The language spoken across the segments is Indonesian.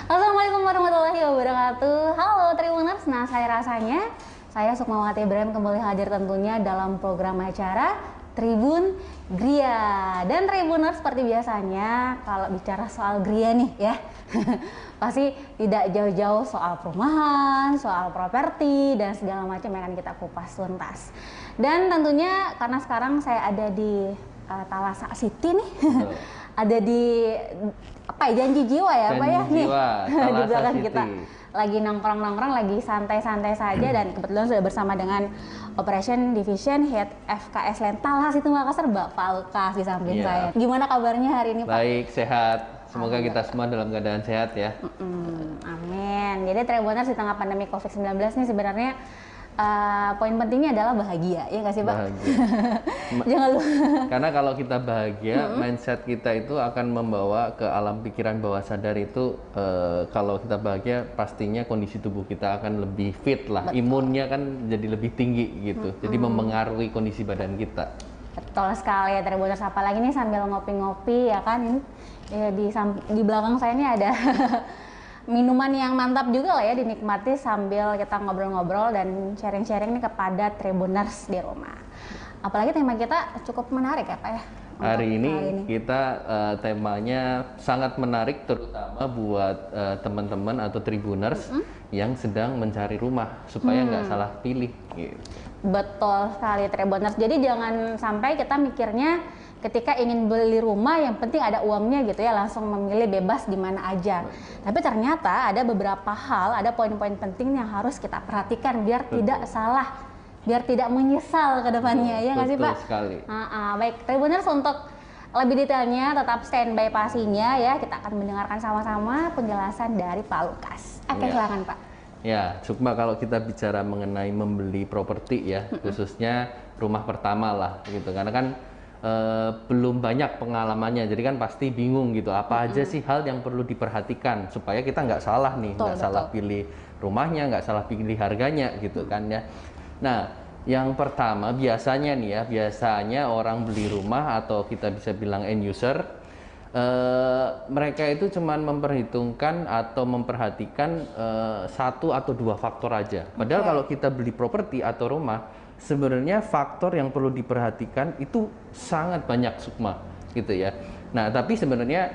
Assalamualaikum warahmatullahi wabarakatuh. Halo Tribuners, nah saya Sukmawati Ibrahim kembali hadir tentunya dalam program acara Tribun Gria. Dan Tribuners seperti biasanya kalau bicara soal Gria nih ya, pasti tidak jauh-jauh soal perumahan, soal properti dan segala macam yang akan kita kupas tuntas. Dan tentunya karena sekarang saya ada di Thalassa City nih. Ada di apa ya, Janji Jiwa ya Pak ya nih di belakang kita lagi nongkrong-nongkrong, lagi santai-santai saja, dan kebetulan sudah bersama dengan Operation Division Head FKS Lentalas itu Makassar, Bapak Lukas di samping saya. Gimana kabarnya hari ini Pak? Baik, sehat. Semoga kita semua dalam keadaan sehat ya. Amin. Jadi Tribuners di tengah pandemi COVID-19 nih sebenarnya poin pentingnya adalah bahagia, ya nggak sih Pak? Bahagia. Jangan lupa. Karena kalau kita bahagia, mindset kita itu akan membawa ke alam pikiran bawah sadar itu. Kalau kita bahagia, pastinya kondisi tubuh kita akan lebih fit lah. Betul. Imunnya kan jadi lebih tinggi gitu. Jadi mempengaruhi kondisi badan kita. Betul sekali ya Tribuners, apalagi nih sambil ngopi-ngopi ya kan, ini ya, di belakang saya ini ada minuman yang mantap juga lah ya, dinikmati sambil kita ngobrol-ngobrol dan sharing-sharing nih kepada Tribuners di rumah. Apalagi tema kita cukup menarik ya Pak ya. Hari ini kita temanya sangat menarik, terutama buat teman-teman atau Tribuners yang sedang mencari rumah supaya nggak salah pilih gitu. Betul sekali Tribuners. Jadi jangan sampai kita mikirnya ketika ingin beli rumah yang penting ada uangnya gitu ya, langsung memilih bebas di mana aja. Tapi ternyata ada beberapa hal, ada poin-poin penting yang harus kita perhatikan biar tidak salah, biar tidak menyesal ke depannya, ya nggak sih Pak? Betul sekali. Baik Tribuners, untuk lebih detailnya tetap standby pastinya ya, kita akan mendengarkan sama-sama penjelasan dari Pak Lukas. Oke, silakan Pak. Ya, Sukma, kalau kita bicara mengenai membeli properti ya, khususnya rumah pertama lah gitu, karena kan belum banyak pengalamannya, jadi kan pasti bingung gitu, apa aja sih hal yang perlu diperhatikan supaya kita nggak salah nih, nggak salah pilih rumahnya, nggak salah pilih harganya gitu kan ya. Nah, yang pertama biasanya nih ya, biasanya orang beli rumah atau kita bisa bilang end user, mereka itu cuman memperhitungkan atau memperhatikan satu atau dua faktor aja. Padahal kalau kita beli properti atau rumah, sebenarnya faktor yang perlu diperhatikan itu sangat banyak Sukma gitu ya. Nah, tapi sebenarnya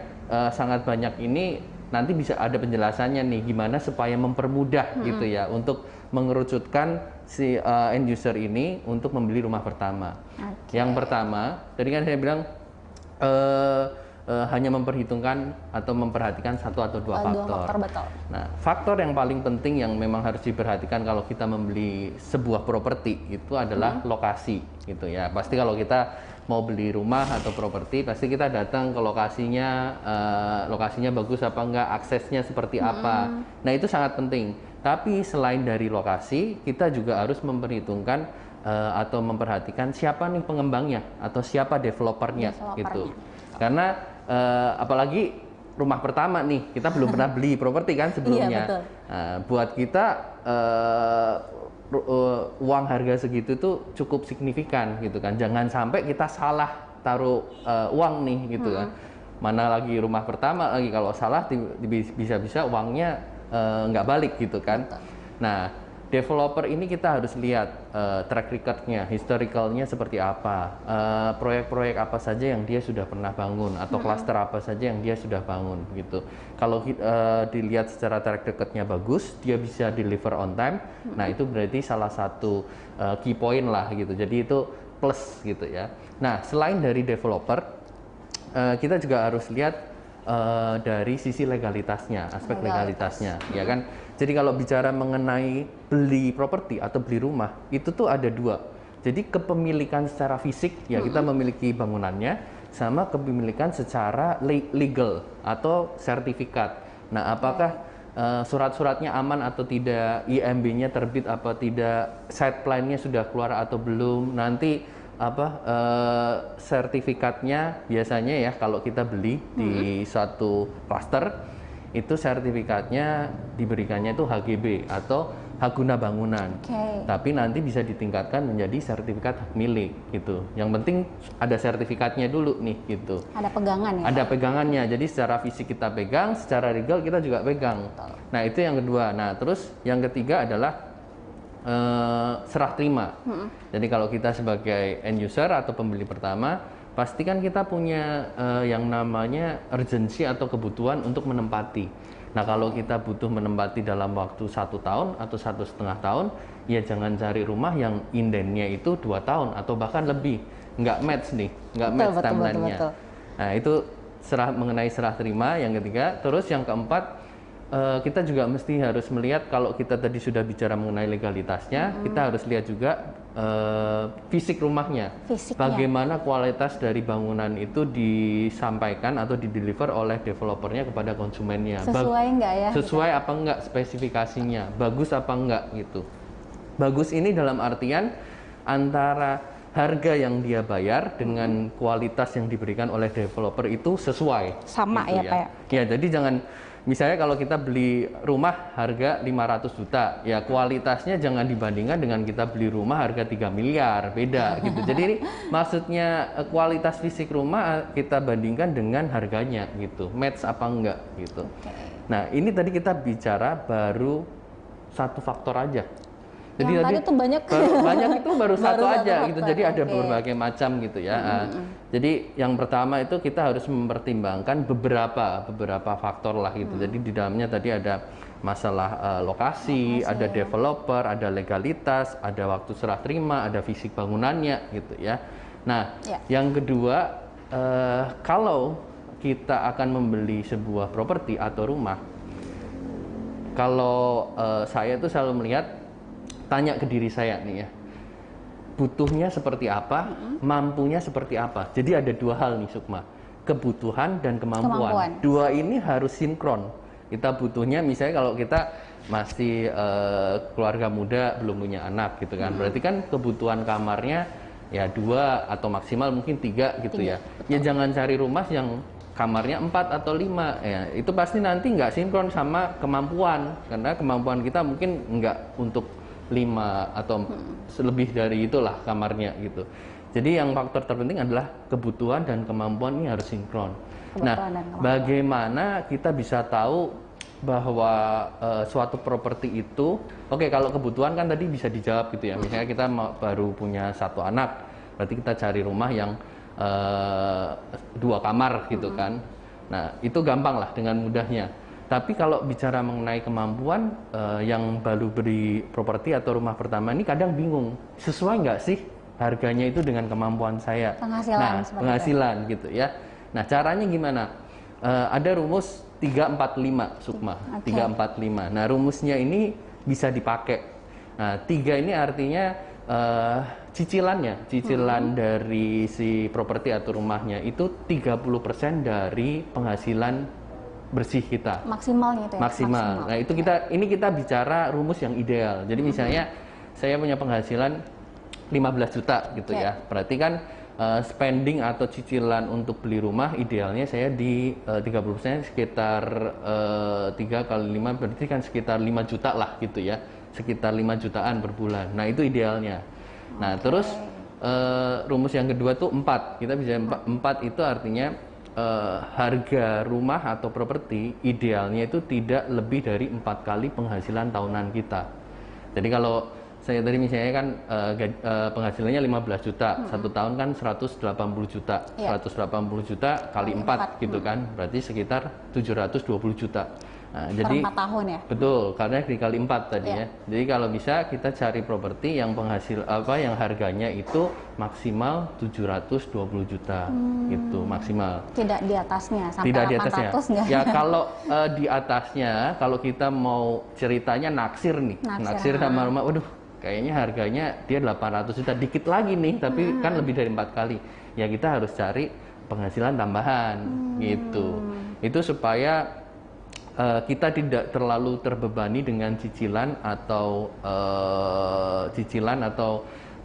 sangat banyak ini nanti bisa ada penjelasannya nih, gimana supaya mempermudah gitu ya untuk mengerucutkan si end user ini untuk membeli rumah pertama. Yang pertama, tadi kan saya bilang hanya memperhitungkan atau memperhatikan satu atau dua faktor. Betul. Nah, faktor yang paling penting yang memang harus diperhatikan kalau kita membeli sebuah properti itu adalah lokasi gitu ya. Pasti kalau kita mau beli rumah atau properti, pasti kita datang ke lokasinya, lokasinya bagus apa enggak, aksesnya seperti apa. Nah, itu sangat penting. Tapi selain dari lokasi, kita juga harus memperhitungkan atau memperhatikan siapa nih pengembangnya atau siapa developernya gitu. Karena apalagi rumah pertama nih, kita belum pernah beli properti kan sebelumnya. Iya, Buat kita uang harga segitu tuh cukup signifikan gitu kan. Jangan sampai kita salah taruh uang nih gitu kan. Mana lagi rumah pertama lagi, kalau salah bisa-bisa uangnya nggak balik gitu kan. Nah, developer ini kita harus lihat track record-nya, historicalnya seperti apa, proyek-proyek apa saja yang dia sudah pernah bangun, atau klaster apa saja yang dia sudah bangun gitu. Kalau dilihat secara track record-nya bagus, dia bisa deliver on time, nah itu berarti salah satu key point lah gitu. Jadi itu plus gitu ya. Nah, selain dari developer, kita juga harus lihat dari sisi legalitasnya, aspek legalitasnya, ya kan. Jadi kalau bicara mengenai beli properti atau beli rumah, itu tuh ada dua. Jadi kepemilikan secara fisik, ya kita memiliki bangunannya, sama kepemilikan secara legal atau sertifikat. Nah, apakah surat-suratnya aman atau tidak, IMB-nya terbit apa tidak, site plan-nya sudah keluar atau belum, nanti sertifikatnya biasanya ya kalau kita beli di suatu klaster itu sertifikatnya diberikannya itu HGB atau hak guna bangunan. Tapi nanti bisa ditingkatkan menjadi sertifikat hak milik gitu. Yang penting ada sertifikatnya dulu nih gitu. Ada pegangan ya? Ada pegangannya. Jadi secara fisik kita pegang, secara legal kita juga pegang. Betul. Nah, itu yang kedua. Nah, terus yang ketiga adalah serah terima. Jadi kalau kita sebagai end user atau pembeli pertama, pastikan kita punya yang namanya urgensi atau kebutuhan untuk menempati. Nah, kalau kita butuh menempati dalam waktu 1 tahun atau 1,5 tahun, ya jangan cari rumah yang indennya itu 2 tahun atau bahkan lebih. Nggak match nih, nggak match timeline-nya. Nah, itu mengenai serah terima yang ketiga. Terus yang keempat, kita juga mesti harus melihat kalau kita tadi sudah bicara mengenai legalitasnya, kita harus lihat juga fisik rumahnya. Bagaimana kualitas dari bangunan itu disampaikan atau dideliver oleh developernya kepada konsumennya. Sesuai enggak ya? Sesuai apa enggak spesifikasinya, bagus apa enggak gitu. Bagus ini dalam artian antara harga yang dia bayar dengan kualitas yang diberikan oleh developer itu sesuai. Sama gitu ya Pak? Ya, jadi jangan, misalnya kalau kita beli rumah harga 500 juta, ya kualitasnya jangan dibandingkan dengan kita beli rumah harga 3 miliar, beda gitu. Jadi ini maksudnya kualitas fisik rumah kita bandingkan dengan harganya gitu, match apa enggak gitu. Nah, ini tadi kita bicara baru satu faktor aja. Jadi yang tadi tuh banyak itu baru satu aja gitu. Jadi ada berbagai macam gitu ya. Jadi yang pertama itu kita harus mempertimbangkan beberapa faktor lah gitu. Jadi di dalamnya tadi ada masalah lokasi, ada developer, ada legalitas, ada waktu serah terima, ada fisik bangunannya gitu ya. Nah, yang kedua, kalau kita akan membeli sebuah properti atau rumah, kalau saya tuh selalu melihat, tanya ke diri saya nih ya, butuhnya seperti apa, mampunya seperti apa. Jadi ada dua hal nih Sukma, kebutuhan dan kemampuan. Dua ini harus sinkron. Kita butuhnya, misalnya kalau kita masih keluarga muda, belum punya anak gitu kan, berarti kan kebutuhan kamarnya ya 2 atau maksimal mungkin 3 gitu ya. Ya jangan cari rumah yang kamarnya 4 atau 5 ya, itu pasti nanti nggak sinkron sama kemampuan, karena kemampuan kita mungkin nggak untuk 5 atau lebih dari itulah kamarnya gitu. Jadi yang faktor terpenting adalah kebutuhan dan kemampuan ini harus sinkron. Nah, bagaimana kita bisa tahu bahwa suatu properti itu, oke, kalau kebutuhan kan tadi bisa dijawab gitu ya. Misalnya kita baru punya 1 anak, berarti kita cari rumah yang 2 kamar gitu kan. Nah, itu gampang lah dengan mudahnya. Tapi kalau bicara mengenai kemampuan, yang baru beli properti atau rumah pertama ini kadang bingung, sesuai nggak sih harganya itu dengan kemampuan saya? Penghasilan gitu ya. Nah, caranya gimana? Ada rumus 345 Sukma, 345. Nah, rumusnya ini bisa dipakai. Nah, 3 ini artinya cicilan dari si properti atau rumahnya itu 30% dari penghasilan bersih kita. Maksimalnya itu ya? Maksimal. Nah, itu kita bicara rumus yang ideal. Jadi misalnya saya punya penghasilan 15 juta gitu ya. Berarti kan spending atau cicilan untuk beli rumah idealnya saya di 30% sekitar 3 kali 5 berarti kan sekitar 5 juta lah gitu ya. Sekitar 5 jutaan per bulan. Nah, itu idealnya. Nah, terus rumus yang kedua tuh 4. Kita bisa 4 itu artinya harga rumah atau properti idealnya itu tidak lebih dari 4 kali penghasilan tahunan kita. Jadi kalau saya tadi misalnya kan penghasilannya 15 juta, 1 tahun kan 180 juta, 180 juta kali 4 gitu kan, berarti sekitar 720 juta. Nah, jadi 4 tahun ya? Betul, karena dikali 4 tadi ya. Jadi kalau bisa kita cari properti yang yang harganya itu maksimal 720 juta gitu, maksimal. Tidak di atasnya sampai Tidak 800 di atasnya. enggak? Ya kalau di atasnya, kalau kita mau ceritanya naksir nih. Naksir sama rumah, waduh, kayaknya harganya dia 800 juta, dikit lagi nih, tapi kan lebih dari 4 kali. Ya kita harus cari penghasilan tambahan gitu. Itu supaya kita tidak terlalu terbebani dengan cicilan atau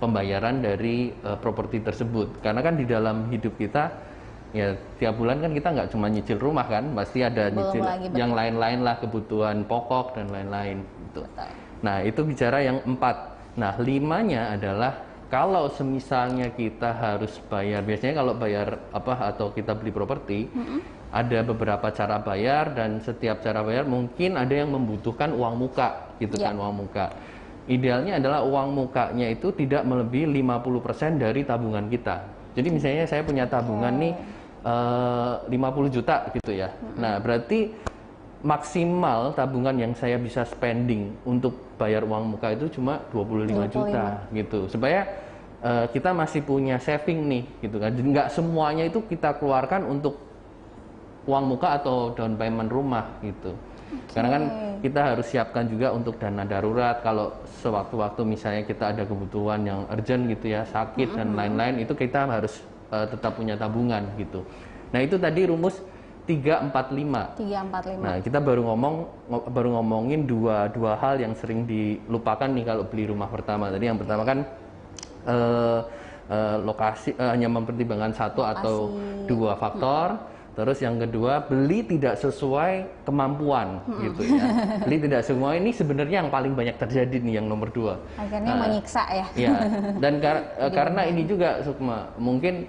pembayaran dari properti tersebut, karena kan di dalam hidup kita ya tiap bulan kan kita nggak cuma nyicil rumah kan, pasti ada Belum nyicil lagi, betul. yang lain-lain lah, kebutuhan pokok dan lain-lain gitu. Betul. Nah itu bicara yang 4. Nah 5-nya adalah kalau semisalnya kita harus bayar, biasanya kalau bayar atau kita beli properti, ada beberapa cara bayar dan setiap cara bayar mungkin ada yang membutuhkan uang muka gitu Ya. kan, uang muka. Idealnya adalah uang mukanya itu tidak melebihi 50% dari tabungan kita. Jadi misalnya saya punya tabungan nih 50 juta gitu ya. Nah, berarti maksimal tabungan yang saya bisa spending untuk bayar uang muka itu cuma 25 juta gitu. Supaya kita masih punya saving nih gitu kan. Jadi nggak semuanya itu kita keluarkan untuk uang muka atau down payment rumah gitu. Karena kan kita harus siapkan juga untuk dana darurat kalau sewaktu-waktu misalnya kita ada kebutuhan yang urgent gitu ya, sakit dan lain-lain, itu kita harus tetap punya tabungan gitu. Nah, itu tadi rumus 345. 345. Nah, kita baru ngomongin dua hal yang sering dilupakan nih kalau beli rumah pertama. Tadi yang pertama kan lokasi, hanya mempertimbangkan satu atau dua faktor. Terus yang kedua, beli tidak sesuai kemampuan gitu ya. Beli tidak semua ini sebenarnya yang paling banyak terjadi nih, yang nomor 2. Akhirnya menyiksa ya. Iya. Dan karena ini juga Sukma, mungkin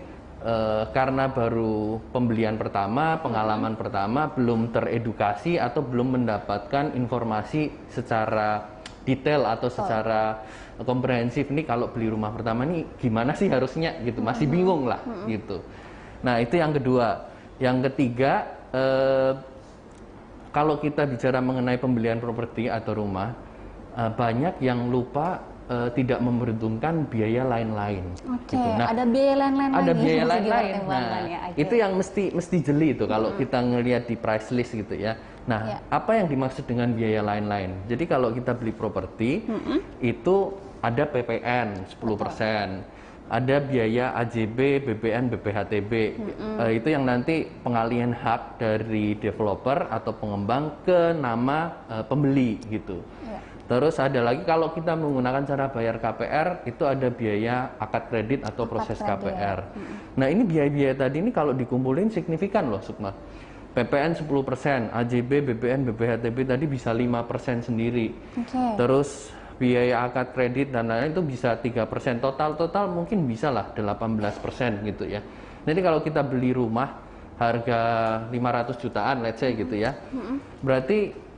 karena baru pembelian pertama, pengalaman pertama, belum teredukasi atau belum mendapatkan informasi secara detail atau secara komprehensif nih kalau beli rumah pertama nih gimana sih harusnya gitu. Masih bingung lah gitu. Nah, itu yang kedua. Yang ketiga, kalau kita bicara mengenai pembelian properti atau rumah, banyak yang lupa tidak memperhitungkan biaya lain-lain. Oke, Gitu. Nah, ada biaya lain-lain ada lagi biaya yang mesti lain-lain. dipertimbangkan Nah, ya. Oke. itu yang mesti jeli itu kalau kita ngelihat di price list gitu ya. Nah, apa yang dimaksud dengan biaya lain-lain? Jadi kalau kita beli properti, itu ada PPN 10%. Ada biaya AJB, BPN, BPHTB. Itu yang nanti pengalihan hak dari developer atau pengembang ke nama pembeli gitu. Terus ada lagi kalau kita menggunakan cara bayar KPR, itu ada biaya akad kredit atau proses KPR. Nah, ini biaya-biaya tadi ini kalau dikumpulin signifikan loh, Sukma. PPN 10%, AJB, BPN, BPHTB tadi bisa 5% sendiri. Terus biaya akad kredit dan lain-lain itu bisa 3%. Total mungkin bisa lah 18% gitu ya. Jadi kalau kita beli rumah harga 500 jutaan let's say gitu ya. Berarti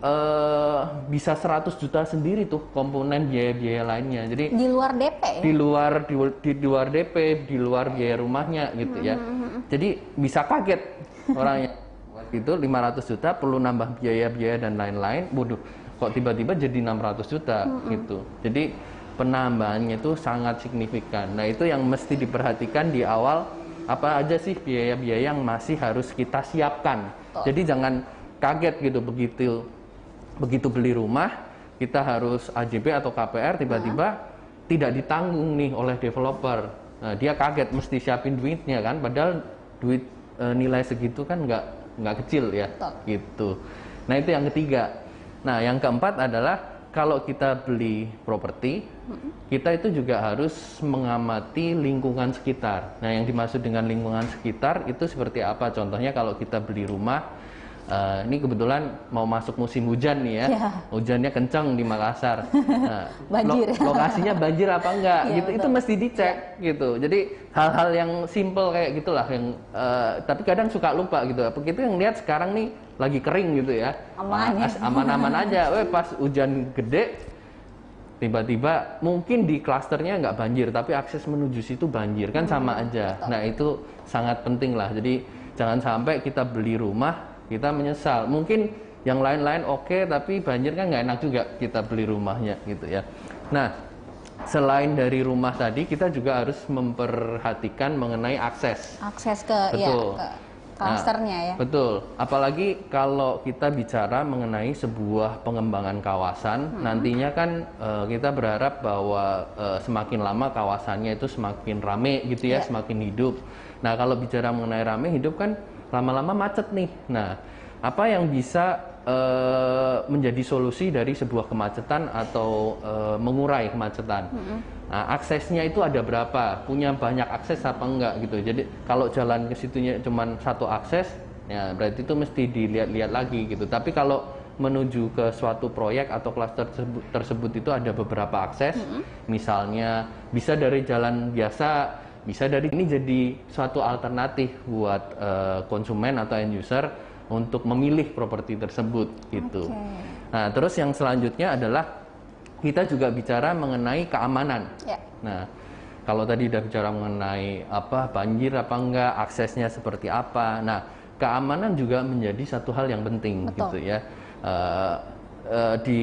bisa 100 juta sendiri tuh komponen biaya-biaya lainnya. Jadi di luar DP ya? Di luar DP, di luar biaya rumahnya gitu ya. Jadi bisa kaget orangnya. Itu 500 juta perlu nambah biaya-biaya dan lain-lain. Waduh, kok tiba-tiba jadi 600 juta gitu. Jadi penambahannya itu sangat signifikan. Nah, itu yang mesti diperhatikan di awal, apa aja sih biaya-biaya yang masih harus kita siapkan. Jadi jangan kaget gitu begitu beli rumah, kita harus AJB atau KPR tiba-tiba tidak ditanggung nih oleh developer. Nah, dia kaget mesti siapin duitnya kan, padahal duit nilai segitu kan nggak kecil ya gitu. Nah, itu yang ketiga. Nah, yang keempat adalah kalau kita beli properti, kita itu juga harus mengamati lingkungan sekitar. Nah, yang dimaksud dengan lingkungan sekitar itu seperti apa? Contohnya kalau kita beli rumah, ini kebetulan mau masuk musim hujan nih ya, hujannya kencang di Makassar. Nah, lokasinya banjir apa enggak? Gitu, itu mesti dicek gitu. Jadi hal-hal yang simple kayak gitulah yang, tapi kadang suka lupa gitu. Apa kita yang lihat sekarang nih lagi kering gitu ya, aman-aman aja. Pas hujan gede, tiba-tiba mungkin di klasternya nggak banjir, tapi akses menuju situ banjir kan sama aja. Nah, itu sangat penting lah. Jadi jangan sampai kita beli rumah kita menyesal. Mungkin yang lain-lain oke, tapi banjir kan nggak enak juga kita beli rumahnya gitu ya. Nah, selain dari rumah tadi, kita juga harus memperhatikan mengenai akses. Akses ke klasternya ya. Betul. Apalagi kalau kita bicara mengenai sebuah pengembangan kawasan, nantinya kan kita berharap bahwa semakin lama kawasannya itu semakin rame gitu ya, semakin hidup. Nah, kalau bicara mengenai rame hidup kan lama-lama macet nih. Nah, apa yang bisa menjadi solusi dari sebuah kemacetan atau mengurai kemacetan? Nah, aksesnya itu ada berapa? Punya banyak akses apa enggak gitu. Jadi kalau jalan ke situnya cuma satu akses, ya berarti itu mesti dilihat-lihat lagi gitu. Tapi kalau menuju ke suatu proyek atau klaster tersebut itu ada beberapa akses, misalnya bisa dari jalan biasa, bisa dari ini jadi suatu alternatif buat konsumen atau end user untuk memilih properti tersebut gitu. Nah, terus yang selanjutnya adalah kita juga bicara mengenai keamanan. Nah, kalau tadi udah bicara mengenai apa banjir apa enggak, aksesnya seperti apa. Nah, keamanan juga menjadi satu hal yang penting gitu ya. Di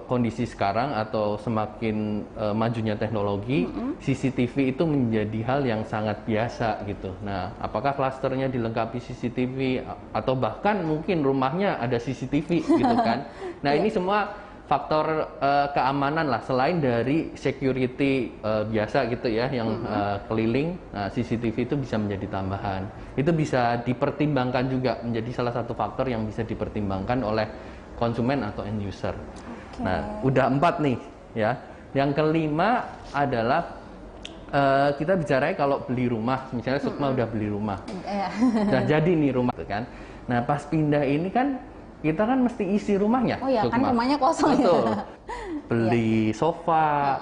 kondisi sekarang atau semakin majunya teknologi, CCTV itu menjadi hal yang sangat biasa gitu. Nah, apakah klasternya dilengkapi CCTV atau bahkan mungkin rumahnya ada CCTV gitu kan? Nah, ini semua faktor keamanan lah, selain dari security biasa gitu ya yang keliling. Nah, CCTV itu bisa menjadi tambahan, itu bisa dipertimbangkan juga menjadi salah satu faktor yang bisa dipertimbangkan oleh konsumen atau end user. Nah, udah 4 nih ya. Yang kelima adalah kita bicara kalau beli rumah, misalnya Sukma udah beli rumah, udah jadi nih rumah kan. Nah, pas pindah ini kan kita kan mesti isi rumahnya. Oh ya, kan rumahnya kosong. Betul. Beli sofa,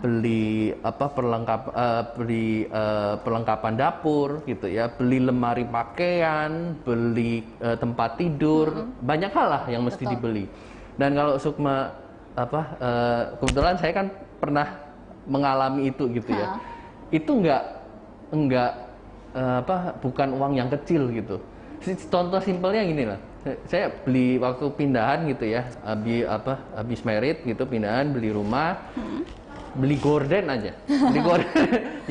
beli apa perlengkapan dapur gitu ya, beli lemari pakaian, beli tempat tidur, banyak hal lah yang mesti dibeli. Dan kalau Sukma kebetulan saya kan pernah mengalami itu gitu ya. Itu bukan uang yang kecil gitu. Contoh simpelnya gini lah. Saya beli waktu pindahan gitu ya, habis merit gitu, pindahan beli rumah, beli gorden aja, beli gorden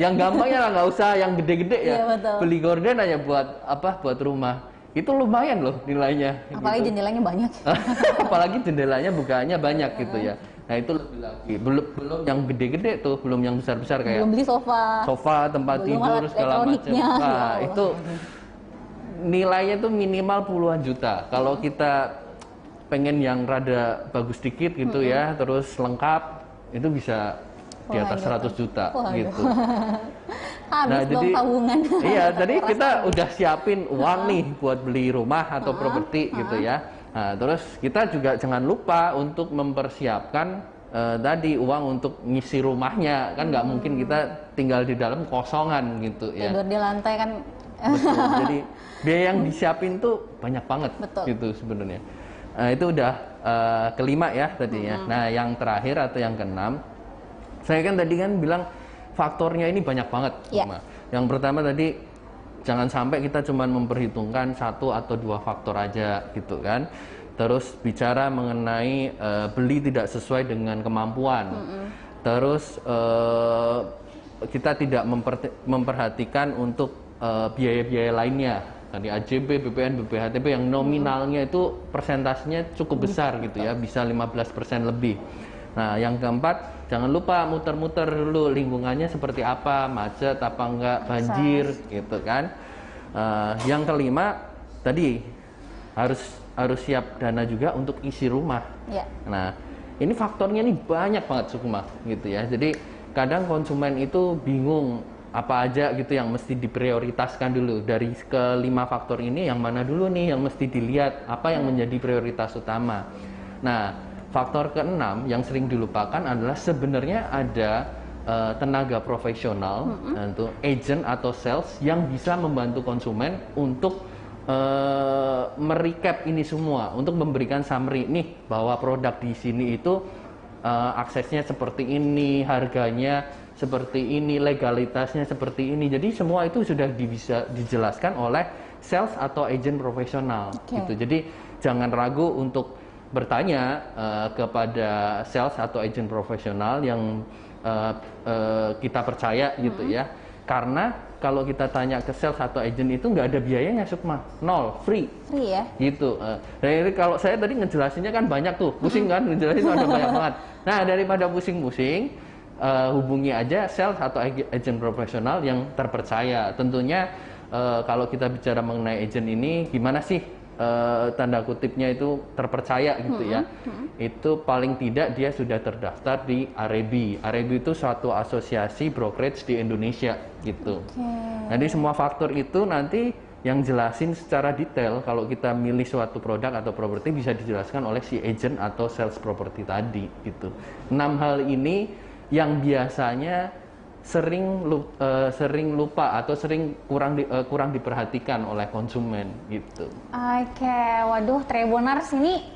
yang gampangnya lah, nggak usah yang gede-gede ya, beli gorden aja buat rumah, itu lumayan loh nilainya. Apalagi gitu. Jendelanya banyak. Apalagi jendelanya bukaannya banyak gitu ya. Nah itu lebih lagi, belum yang gede-gede tuh, belum yang besar-besar kayak belum beli sofa, tempat tidur segala macam. Nah itu nilainya tuh minimal puluhan juta. Kalau kita pengen yang rada bagus dikit gitu ya, terus lengkap, itu bisa di atas 100 juta gitu. Habis jadi tabungan. Iya, tadi kita udah siapin uang nih buat beli rumah atau properti gitu ya. Nah, terus kita juga jangan lupa untuk mempersiapkan tadi uang untuk ngisi rumahnya. Kan nggak mungkin kita tinggal di dalam kosongan gitu ya. Tidur di lantai kan. Betul. Jadi biaya yang disiapin tuh banyak banget gitu sebenarnya. Itu udah kelima ya tadinya. Nah, yang terakhir atau yang keenam, saya kan tadi kan bilang faktornya ini banyak banget. Yang pertama tadi, jangan sampai kita cuma memperhitungkan satu atau dua faktor aja gitu kan. Terus bicara mengenai beli tidak sesuai dengan kemampuan. Terus kita tidak memperhatikan untuk biaya-biaya lainnya, tadi AJB, BPN, BPHTB yang nominalnya itu persentasenya cukup besar gitu ya, bisa 15% lebih. Nah, yang keempat, jangan lupa muter-muter dulu lingkungannya seperti apa, macet apa enggak, banjir gitu kan. Yang kelima, tadi harus siap dana juga untuk isi rumah. Nah, ini faktornya nih banyak banget Sukma gitu ya. Jadi kadang konsumen itu bingung apa aja gitu yang mesti diprioritaskan dulu. Dari kelima faktor ini yang mana dulu nih yang mesti dilihat, apa yang menjadi prioritas utama. Nah, faktor keenam yang sering dilupakan adalah sebenarnya ada tenaga profesional, untuk agent atau sales yang bisa membantu konsumen untuk merecap ini semua, untuk memberikan summary nih bahwa produk di sini itu aksesnya seperti ini, harganya seperti ini, legalitasnya seperti ini. Jadi semua itu sudah bisa dijelaskan oleh sales atau agent profesional gitu. Jadi jangan ragu untuk bertanya kepada sales atau agent profesional yang kita percaya gitu ya. Karena kalau kita tanya ke sales atau agent itu nggak ada biayanya Sukma, nol, free ya gitu. Jadi kalau saya tadi ngejelasinnya kan banyak tuh, pusing kan ngejelasin ada banyak banget. Nah, daripada pusing-pusing, hubungi aja sales atau agent profesional yang terpercaya. Tentunya kalau kita bicara mengenai agent ini, gimana sih tanda kutipnya itu terpercaya gitu ya, itu paling tidak dia sudah terdaftar di Arebi. Arebi itu suatu asosiasi brokerage di Indonesia gitu. Jadi semua faktor itu nanti yang jelasin secara detail kalau kita milih suatu produk atau properti bisa dijelaskan oleh si agent atau sales property tadi gitu. 6 hal ini yang biasanya sering lupa atau sering kurang diperhatikan oleh konsumen gitu. Oke, waduh Tribuners ini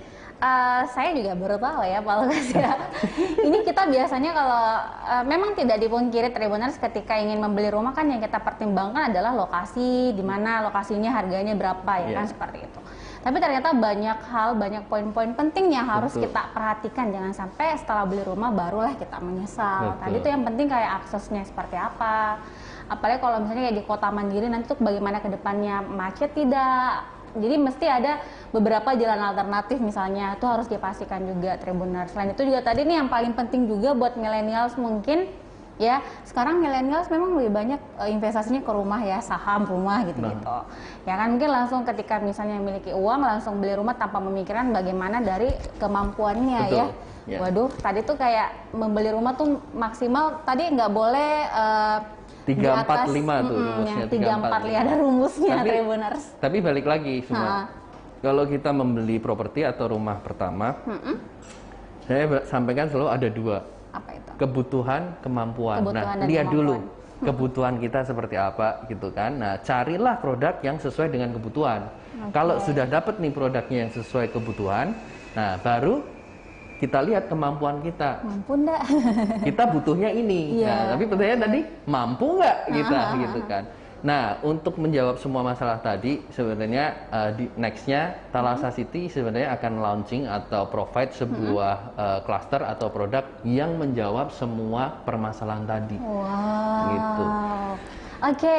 saya juga baru tahu ya Pak Lukas ya. Ini kita biasanya kalau memang tidak dipungkiri Tribuners ketika ingin membeli rumah kan yang kita pertimbangkan adalah lokasi, di mana lokasinya, harganya berapa ya kan seperti itu. Tapi ternyata banyak hal, banyak poin-poin penting yang harus kita perhatikan. Jangan sampai setelah beli rumah barulah kita menyesal. Tadi tuh yang penting kayak aksesnya seperti apa. Apalagi kalau misalnya kayak di kota mandiri nanti tuh bagaimana ke depannya, macet tidak. Jadi mesti ada beberapa jalan alternatif misalnya, itu harus dipastikan juga Tribuners. Selain itu juga tadi nih yang paling penting juga buat millennials mungkin ya, sekarang millennials memang lebih banyak investasinya ke rumah ya, saham rumah gitu-gitu. Ya kan mungkin langsung ketika misalnya memiliki uang langsung beli rumah tanpa memikirkan bagaimana dari kemampuannya ya. Waduh, tadi tuh kayak membeli rumah tuh maksimal tadi nggak boleh 3-4-5 tuh rumusnya. 3-4-5 ada rumusnya Tribuners. Tapi balik lagi semua. Kalau kita membeli properti atau rumah pertama, saya sampaikan selalu ada 2. Apa itu? Kebutuhan, kemampuan. Kebutuhan nah, lihat dulu kebutuhan kita seperti apa gitu kan. Nah, carilah produk yang sesuai dengan kebutuhan. Kalau sudah dapat nih produknya yang sesuai kebutuhan, nah baru kita lihat kemampuan kita. Mampu enggak? Kita butuhnya ini. Nah, tapi pertanyaan tadi, mampu nggak kita gitu kan. Nah, untuk menjawab semua masalah tadi, sebenarnya di nextnya Thalassa City sebenarnya akan launching atau provide sebuah cluster atau produk yang menjawab semua permasalahan tadi. Wow. Gitu. Oke.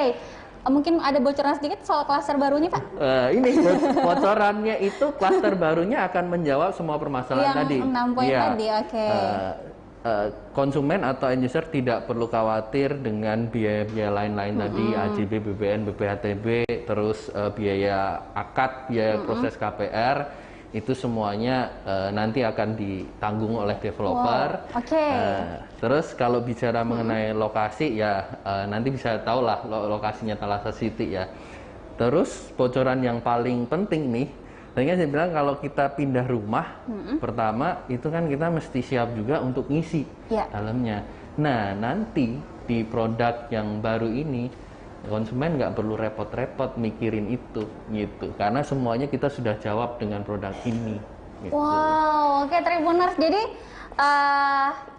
Mungkin ada bocoran sedikit soal cluster barunya, Pak? Ini bocorannya itu cluster barunya akan menjawab semua permasalahan tadi. Yang 6 poin tadi, oke. Konsumen atau end user tidak perlu khawatir dengan biaya-biaya lain-lain tadi, AJB, BBN, BPHTB, terus biaya akad, biaya proses KPR, itu semuanya nanti akan ditanggung oleh developer. Terus kalau bicara mengenai lokasi ya nanti bisa tahu lah lokasinya Thalassa City ya. Terus bocoran yang paling penting nih, tadi saya bilang kalau kita pindah rumah, pertama itu kan kita mesti siap juga untuk ngisi dalamnya. Nah nanti di produk yang baru ini konsumen nggak perlu repot-repot mikirin itu gitu, karena semuanya kita sudah jawab dengan produk ini. Gitu. Wow, oke Tribuners, jadi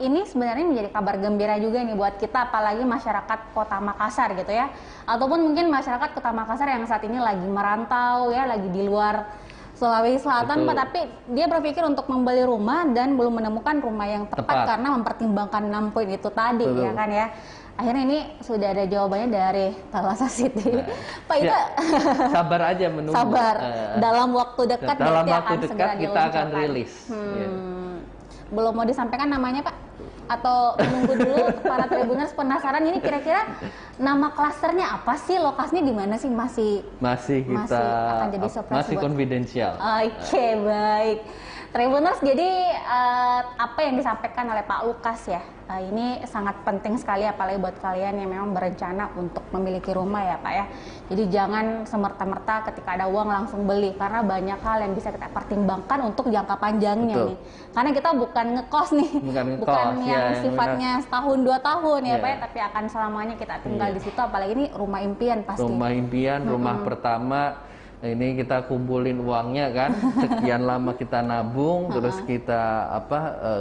ini sebenarnya menjadi kabar gembira juga nih buat kita, apalagi masyarakat Kota Makassar gitu ya, ataupun mungkin masyarakat Kota Makassar yang saat ini lagi merantau ya, lagi di luar Sulawesi Selatan, Pak, tapi dia berpikir untuk membeli rumah dan belum menemukan rumah yang tepat karena mempertimbangkan 6 poin itu tadi. Ya kan ya. Akhirnya ini sudah ada jawabannya dari Thalassa City. Pak, itu sabar aja menunggu. Sabar. Dalam waktu dekat dalam waktu akan dekat kita akan rilis. Belum mau disampaikan namanya, Pak? Atau menunggu dulu para Tribuners penasaran ini kira-kira nama klasternya apa sih, lokasinya di mana sih, masih kita akan jadi surprise, masih konfidensial. Oke, baik. Tribuners, jadi apa yang disampaikan oleh Pak Lukas ya, ini sangat penting sekali apalagi buat kalian yang memang berencana untuk memiliki rumah ya Pak ya. Jadi jangan semerta-merta ketika ada uang langsung beli, karena banyak hal yang bisa kita pertimbangkan untuk jangka panjangnya nih. Karena kita bukan ngekos nih, bukan yang sifatnya setahun 2 tahun ya Pak ya, tapi akan selamanya kita tinggal di situ, apalagi ini rumah impian pasti. Rumah impian, rumah pertama. Ini kita kumpulin uangnya kan, sekian lama kita nabung, terus kita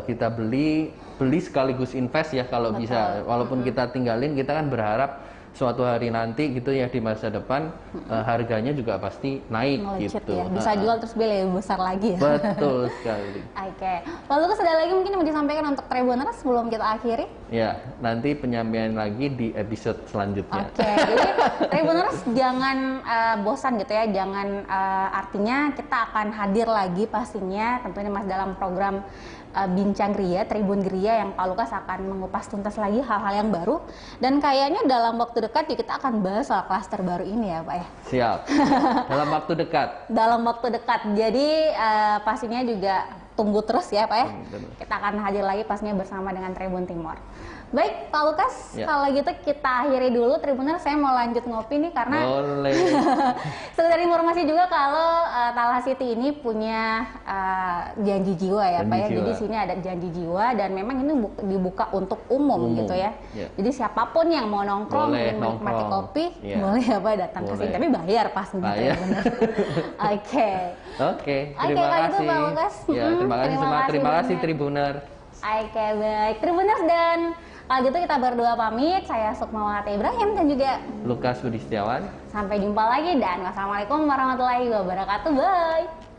kita beli sekaligus invest ya kalau bisa. Walaupun kita tinggalin, kita kan berharap suatu hari nanti gitu ya di masa depan harganya juga pasti naik. Melejit gitu. Ya. Bisa jual terus beli lebih besar lagi ya. Betul sekali. Oke. Lalu ada lagi mungkin yang mau disampaikan untuk Tribuners sebelum kita akhiri? Ya, nanti penyampaian lagi di episode selanjutnya. Oke. Jadi Tribuners jangan bosan gitu ya. Jangan artinya kita akan hadir lagi pastinya tentunya Mas dalam program Bincang Gria, Tribun Gria yang Pak Lukas akan mengupas tuntas lagi hal-hal yang baru. Dan kayaknya dalam waktu dekat kita akan bahas soal klaster baru ini ya Pak ya. Siap. Dalam waktu dekat. Dalam waktu dekat. Jadi pastinya juga tunggu terus ya Pak ya. Kita akan hadir lagi pastinya bersama dengan Tribun Timur. Baik, Pak Lukas, kalau gitu kita akhiri dulu Tribuners. Saya mau lanjut ngopi nih karena boleh. sekedar informasi juga kalau Talha City ini punya janji jiwa ya Pak ya. Jadi sini ada janji jiwa dan memang ini dibuka untuk umum gitu ya. Jadi siapapun yang mau nongkrong, menikmati kopi, boleh ya Pak datang ke sini. Tapi bayar pas gitu ya benar. Oke, terima kasih. Pak Lukas. Terima kasih Tribuner. Oke, baik. Tribuners dan kalau gitu kita berdua pamit. Saya Sukmawati Ibrahim dan juga Lukas Budi Setiawan. Sampai jumpa lagi dan wassalamualaikum warahmatullahi wabarakatuh. Bye.